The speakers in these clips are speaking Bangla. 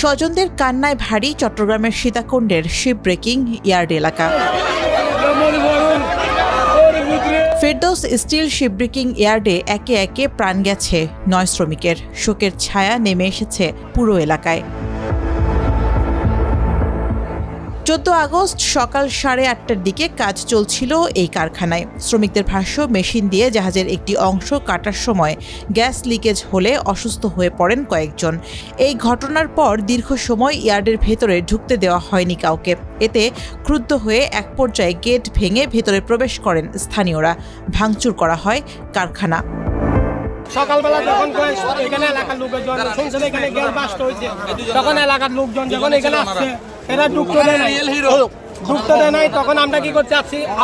স্বজনদের কান্নায় ভারী চট্টগ্রামের সীতাকুণ্ডের শিপ ব্রেকিং ইয়ার্ড এলাকা। ফেরদৌস স্টিল শিপব্রেকিং ইয়ার্ডে একে একে প্রাণ গেছে 9 শ্রমিকের। শোকের ছায়া নেমে এসেছে পুরো এলাকায়। 14 আগস্ট সকাল 8:30টার দিকে কাজ চলছিল এই কারখানায়। শ্রমিকদের ভাষ্য, মেশিন দিয়ে জাহাজের একটি অংশ কাটার সময় গ্যাস লিকেজ হলে অসুস্থ হয়ে পড়েন কয়েকজন। এই ঘটনার পর দীর্ঘ সময় ইয়ার্ডের ভেতরে ঢুকতে দেওয়া হয়নি কাউকে। এতে ক্রুদ্ধ হয়ে এক পর্যায়ে গেট ভেঙে ভেতরে প্রবেশ করেন স্থানীয়রা। ভাঙচুর করা হয় কারখানা। সকালবেলা যখন এখানে এলাকার লোকজন শুনছে এখানে গ্যাস বাস্ট হয়েছে, তখন এলাকার লোকজন যখন এখানে আসছে এরা ঢুকতে দেয় নাই। তখন আমরা কি করছি,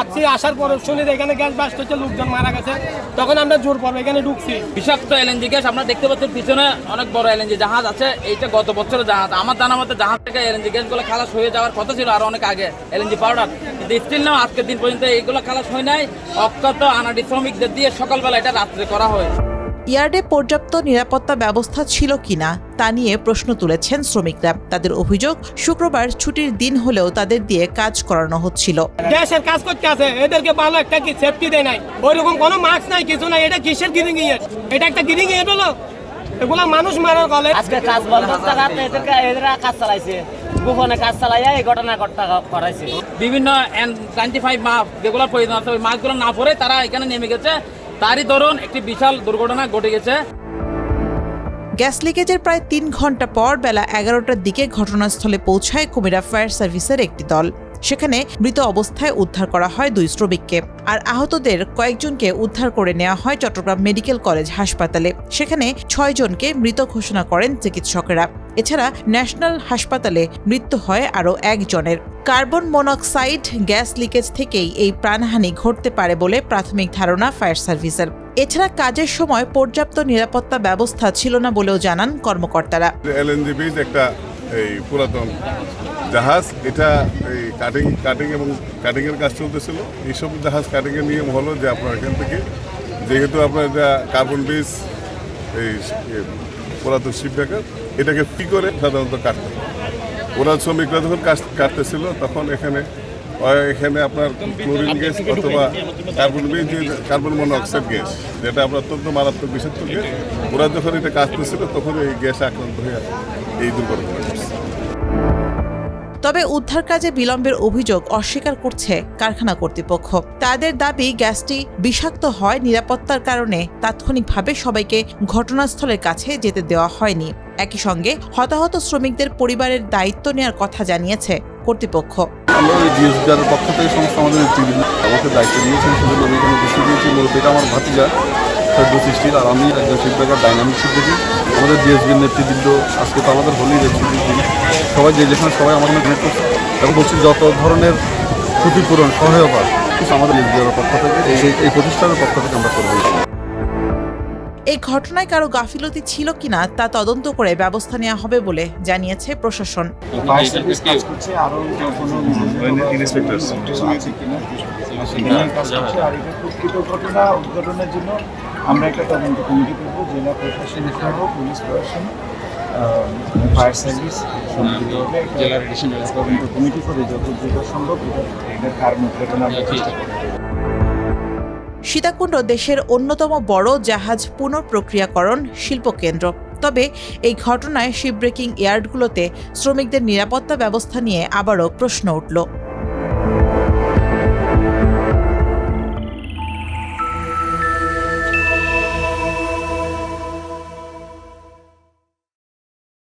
আসছি আসার পর শুনি এখানে গ্যাস বাস্ট হচ্ছে, লোকজন মারা গেছে। তখন আমরা জোর পড়বো এখানে ঢুকছি। বিষাক্ত এলএনজি গ্যাস আপনারা দেখতে পাচ্ছেন, পিছনে অনেক বড় এলএনজি জাহাজ আছে। এইটা গত বছরের জাহাজ। আমার জানা মতে জাহাজ থেকে এলএনজি গ্যাসগুলো খালাস হয়ে যাওয়ার কথা ছিল আরো অনেক আগে, এলএনজি পাউডার। কিন্তু স্টিল নাও আজকের দিন পর্যন্ত এইগুলো খালাস হয় নাই। অজ্ঞাত আনাড়ি শ্রমিকদের দিয়ে সকালবেলা এটা রাত্রে করা হয়। ইয়ার্ডে পর্যাপ্ত নিরাপত্তা ব্যবস্থা ছিল কিনা তা নিয়ে প্রশ্ন তুলেছেন শ্রমিকরা। তাদের অভিযোগ, শুক্রবার ছুটির দিন হলেও তাদের দিয়ে কাজ করানো হচ্ছিল। গ্যাসের কাজ করতে আছে, এদেরকে ভালো একটা কি সেফটি দেয় নাই, ওইরকম কোনো মাস্ক নাই, কিছু নাই। এটা কিসের গিরিং ইয়ে? এটা একটা গিরিং ইয়ে হলো? এগুলা মানুষ মারার গলে। আজকে কাজ বন্ধ থাকাতে এরা কাজ চালাইছে, গোপনে কাজ চালাইয়া এই ঘটনা করাইছে। বিভিন্ন N95 মাপ যেগুলো প্রয়োজন আছে, ওই মাছগুলো না পরে তারা এখানে নেমে গেছে। তারই দরুন একটি বিশাল দুর্ঘটনা ঘটে গেছে। গ্যাস লিকেজের প্রায় 3 ঘন্টা পর বেলা 11টার দিকে ঘটনাস্থলে পৌঁছায় কুমিরা ফায়ার সার্ভিসের একটি দল। সেখানে মৃত অবস্থায় উদ্ধার করা হয় 2 শ্রমিককে। আর আহতদের কয়েকজনকে উদ্ধার করে নেওয়া হয় চট্টগ্রাম মেডিকেল কলেজ হাসপাতালে। সেখানে 6 জনকে মৃত ঘোষণা করেন চিকিৎসকেরা। এছাড়া ন্যাশনাল হাসপাতালে মৃত্যু হয় আরও 1 জনের। কার্বন মনোক্সাইড গ্যাস লিকেজ থেকেই এই প্রাণহানি ঘটতে পারে বলে প্রাথমিক ধারণা ফায়ার সার্ভিসের। এছাড়া কাজের সময় পর্যাপ্ত নিরাপত্তা ব্যবস্থা ছিল না বলেও জানান কর্মকর্তারা। এলএনজি বীজ একটা এই পুরাতন জাহাজ, এটা এই কাটিং এবং কাটিংয়ের কাজ চলতেছিল। এইসব জাহাজ কাটিংয়ের নিয়ম হলো যে আপনার এখান থেকে যেহেতু আপনার এটা কার্বন বীজ এই পুরাতন শিপ ব্রেকার, এটাকে ফি করে সাধারণত কাটতে। ওরা শ্রমিকরা যখন কাটতেছিল তখন এখানে আপনার ক্লোরিন গ্যাস অথবা কার্বন মনোক্সাইড গ্যাস, যেটা আপনার অত্যন্ত মারাত্মক বিষাক্ত গ্যাস, ওরা যখন এটা কাটতেছিল তখন এই গ্যাস আক্রান্ত হয়ে এই দুর্ঘটনা ঘটছে। তবে উদ্ধার কাজে বিলম্বের অভিযোগ অস্বীকার করছে কারখানা কর্তৃপক্ষ। তাদের দাবি, গ্যাসটি বিষাক্ত হয় নিরাপত্তার কারণে তাৎক্ষণিকভাবে সবাইকে ঘটনাস্থলের কাছে যেতে দেওয়া হয়নি। একই সঙ্গে হতাহত শ্রমিকদের পরিবারের দায়িত্ব নেওয়ার কথা জানিয়েছে কর্তৃপক্ষ। আমরা ওই ডিএসবিআর পক্ষ থেকে সমস্ত আমাদের আমাকে দায়িত্ব দিয়েছেন, সেজন্য আমি এখানে বসে দিয়েছি। মূলত এটা আমার ভাতিজা ফেরদৌস স্টিল, আর আমি একজন শিপব্রেকার ডাইনামিক শিপব্রেকিং। আমাদের ডিএসবির নেতৃবৃন্দ আজকে তো আমাদের হোলি ছুটির দিন, সবাই যেখানে সবাই আমাদের কানেক্ট করছে এবং বলছি যত ধরনের ক্ষতিপূরণ সহায়তা আমাদের ডিএসবিআর পক্ষ থেকে এই প্রতিষ্ঠানের পক্ষ থেকে আমরা করবো। এই ঘটনায় কারো গাফিলতি ছিল কিনা তা তদন্ত করে ব্যবস্থা নেওয়া হবে বলে জানিয়েছে প্রশাসন। উদ্ঘাটনের জন্য আমরা একটা তদন্ত কমিটি করবো, জেলা প্রশাসন সহ পুলিশ প্রশাসন, ফায়ার সার্ভিস তদন্ত কমিটি করে যত দ্রুত সম্ভব এটার কারণ উদ্ঘাটন আমরা চেষ্টা করব। সীতাকুণ্ড দেশের অন্যতম বড় জাহাজ পুনঃপ্রক্রিয়াকরণ শিল্পকেন্দ্র। তবে এই ঘটনায় শিপব্রেকিং ইয়ার্ডগুলোতে শ্রমিকদের নিরাপত্তা ব্যবস্থা নিয়ে আবারও প্রশ্ন উঠল।